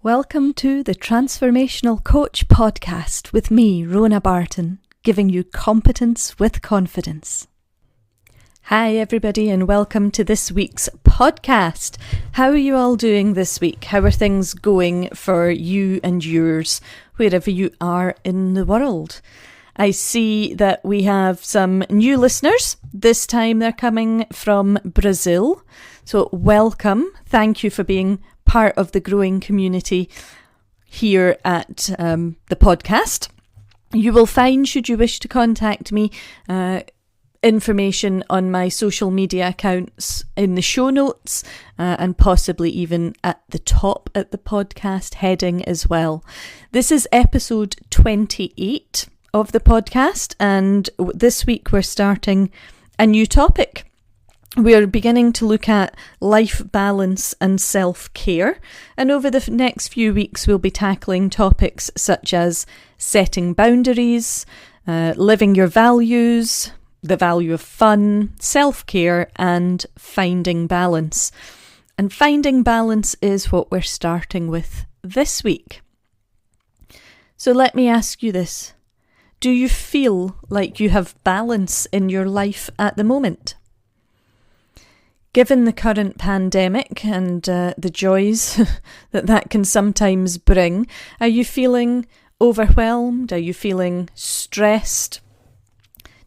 Welcome to the Transformational Coach podcast with me, Rhona Barton, giving you competence with confidence. Hi everybody and welcome to this week's podcast. How are you all doing this week? How are things going for you and yours, wherever you are in the world? I see that we have some new listeners. This time they're coming from Brazil. So welcome. Thank you for being part of the growing community here at the podcast. You will find, should you wish to contact me, information on my social media accounts in the show notes and possibly even at the top at the podcast heading as well. This is episode 28 of the podcast, and this week we're starting a new topic. We're beginning to look at life balance and self-care, and over the next few weeks we'll be tackling topics such as setting boundaries, living your values, the value of fun, self-care, and finding balance. And finding balance is what we're starting with this week. So let me ask you this. Do you feel like you have balance in your life at the moment? Given the current pandemic and the joys that can sometimes bring, are you feeling overwhelmed? Are you feeling stressed?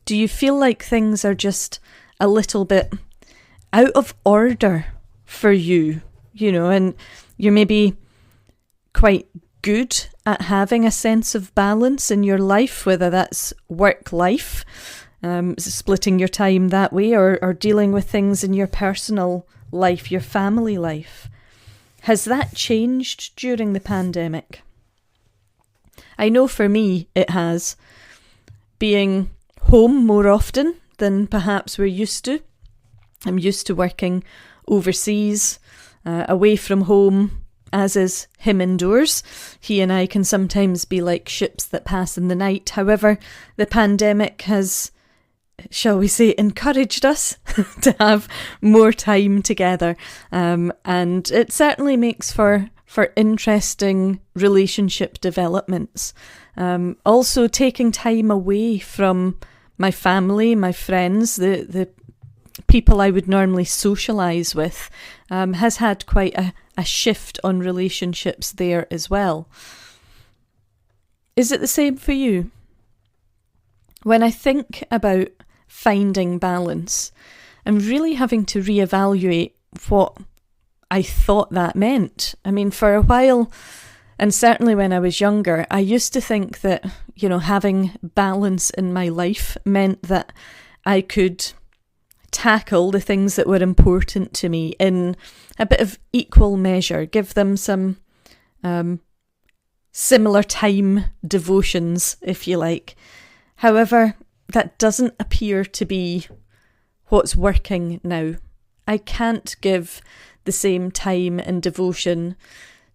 Do you feel like things are just a little bit out of order for you? You know, and you're maybe quite good at having a sense of balance in your life, whether that's work life, splitting your time that way, or dealing with things in your personal life, your family life. Has that changed during the pandemic? I know for me it has. Being home more often than perhaps we're used to. I'm used to working overseas, away from home, as is him indoors. He and I can sometimes be like ships that pass in the night. However, the pandemic has, shall we say, encouraged us to have more time together. And it certainly makes for interesting relationship developments. Also taking time away from my family, my friends, the people I would normally socialise with, has had quite a shift on relationships there as well. Is it the same for you? When I think about finding balance, I'm really having to reevaluate what I thought that meant. I mean, for a while, and certainly when I was younger, I used to think that, having balance in my life meant that I could tackle the things that were important to me in a bit of equal measure, give them some similar time devotions, if you like. However, that doesn't appear to be what's working now. I can't give the same time and devotion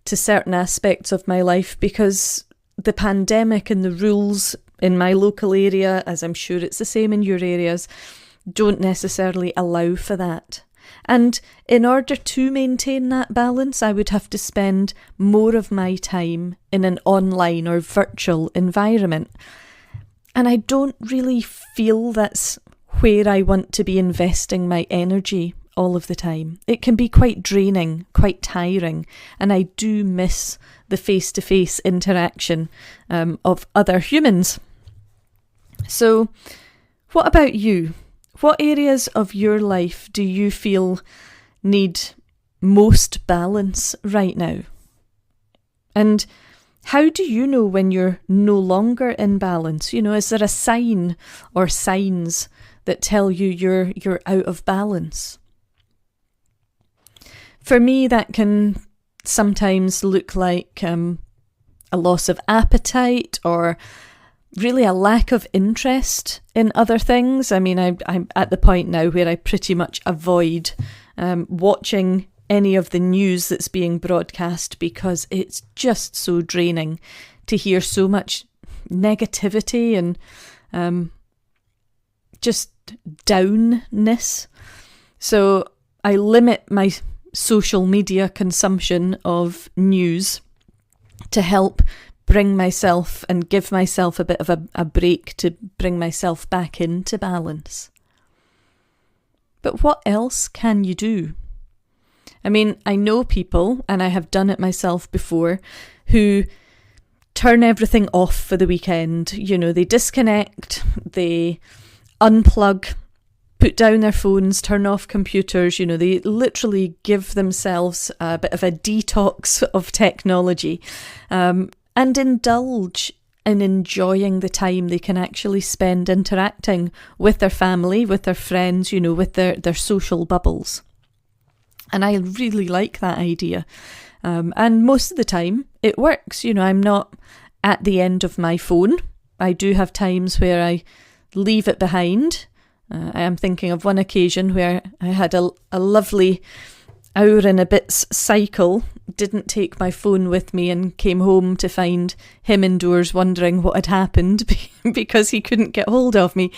to certain aspects of my life because the pandemic and the rules in my local area, as I'm sure it's the same in your areas, don't necessarily allow for that. And in order to maintain that balance, I would have to spend more of my time in an online or virtual environment. And I don't really feel that's where I want to be investing my energy all of the time. It can be quite draining, quite tiring, and I do miss the face-to-face interaction of other humans. So, what about you? What areas of your life do you feel need most balance right now? And how do you know when you're no longer in balance? Is there a sign or signs that tell you you're out of balance? For me, that can sometimes look like a loss of appetite or really a lack of interest in other things. I mean, I'm at the point now where I pretty much avoid watching any of the news that's being broadcast because it's just so draining to hear so much negativity and just downness. So I limit my social media consumption of news to help bring myself and give myself a bit of a break to bring myself back into balance. But what else can you do? I mean, I know people, and I have done it myself before, who turn everything off for the weekend. You know, they disconnect, they unplug, put down their phones, turn off computers. You know, they literally give themselves a bit of a detox of technology, and indulge in enjoying the time they can actually spend interacting with their family, with their friends, you know, with their social bubbles. And I really like that idea. And most of the time it works. You know, I'm not at the end of my phone. I do have times where I leave it behind. I am thinking of one occasion where I had a lovely hour and a bit's cycle, didn't take my phone with me, and came home to find him indoors wondering what had happened because he couldn't get hold of me.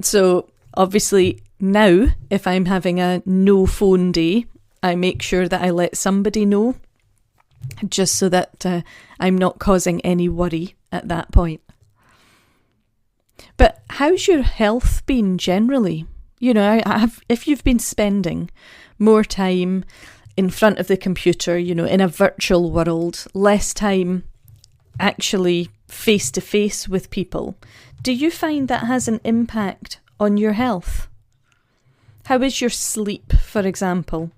So obviously now, if I'm having a no phone day, I make sure that I let somebody know, just so that I'm not causing any worry at that point. But how's your health been generally? You know, if you've been spending more time in front of the computer, you know, in a virtual world, less time actually face to face with people, do you find that has an impact on your health? How is your sleep, for example?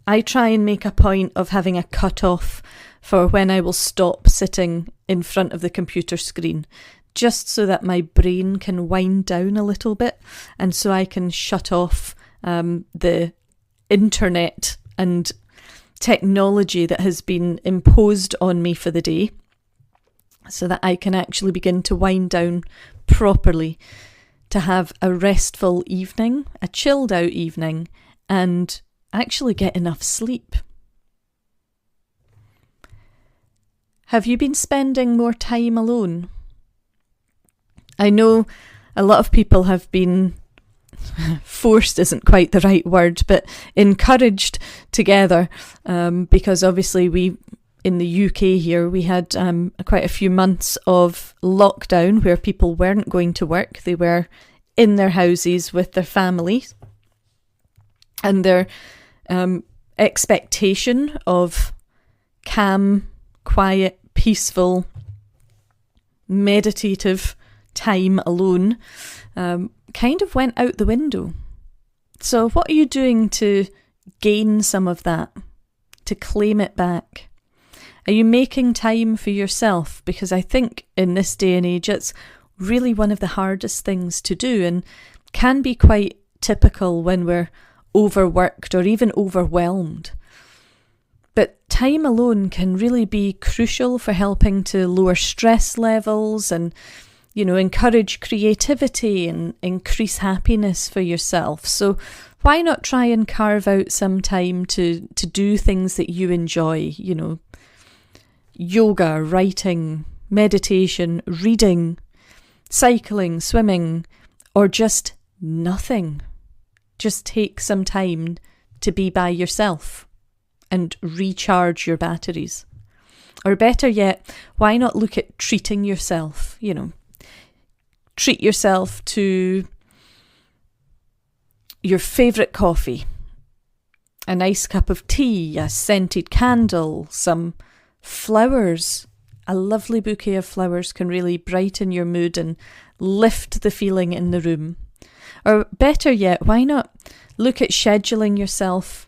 I try and make a point of having a cut-off for when I will stop sitting in front of the computer screen, just so that my brain can wind down a little bit, and so I can shut off the internet and technology that has been imposed on me for the day, so that I can actually begin to wind down properly, to have a restful evening, a chilled out evening, and actually get enough sleep. Have you been spending more time alone? I know a lot of people have been forced isn't quite the right word, but encouraged together, because obviously we, in the UK here, we had quite a few months of lockdown where people weren't going to work. They were in their houses with their families, and their expectation of calm, quiet, peaceful, meditative time alone kind of went out the window. So what are you doing to gain some of that, to claim it back? Are you making time for yourself? Because I think in this day and age, it's really one of the hardest things to do, and can be quite typical when we're overworked or even overwhelmed. But time alone can really be crucial for helping to lower stress levels and, you know, encourage creativity and increase happiness for yourself. So why not try and carve out some time to do things that you enjoy, you know, yoga, writing, meditation, reading, cycling, swimming, or just nothing. Just take some time to be by yourself and recharge your batteries. Or better yet, why not look at treating yourself, you know, treat yourself to your favourite coffee, a nice cup of tea, a scented candle, some flowers. A lovely bouquet of flowers can really brighten your mood and lift the feeling in the room. Or better yet, why not look at scheduling yourself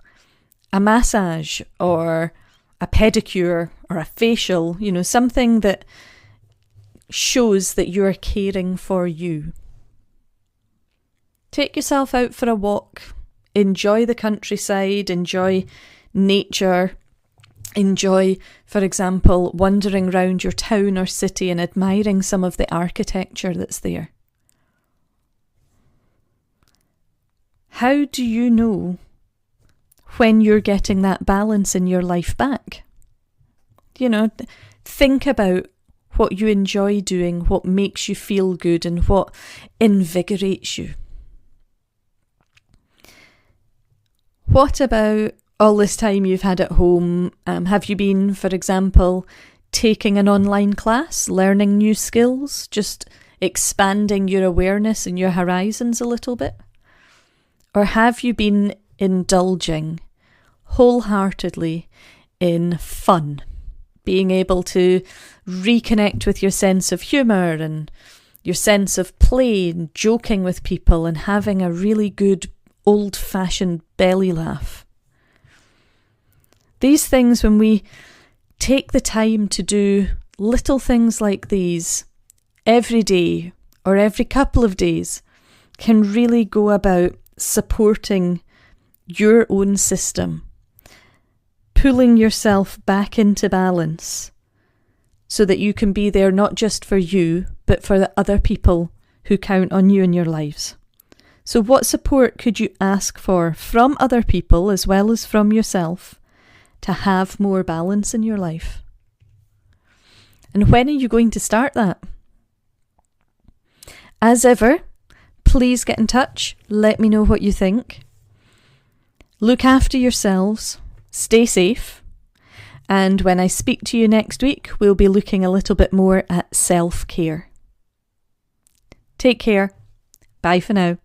a massage or a pedicure or a facial, you know, something that shows that you're caring for you. Take yourself out for a walk, enjoy the countryside, enjoy nature, enjoy, for example, wandering around your town or city and admiring some of the architecture that's there. How do you know when you're getting that balance in your life back? You know, think about what you enjoy doing, what makes you feel good, and what invigorates you. What about all this time you've had at home, have you been, for example, taking an online class, learning new skills, just expanding your awareness and your horizons a little bit? Or have you been indulging wholeheartedly in fun, being able to reconnect with your sense of humour and your sense of play and joking with people and having a really good old-fashioned belly laugh? These things, when we take the time to do little things like these every day or every couple of days, can really go about supporting your own system, pulling yourself back into balance so that you can be there not just for you, but for the other people who count on you in your lives. So what support could you ask for from other people as well as from yourself to have more balance in your life? And when are you going to start that? As ever, please get in touch. Let me know what you think. Look after yourselves. Stay safe. And when I speak to you next week, we'll be looking a little bit more at self-care. Take care. Bye for now.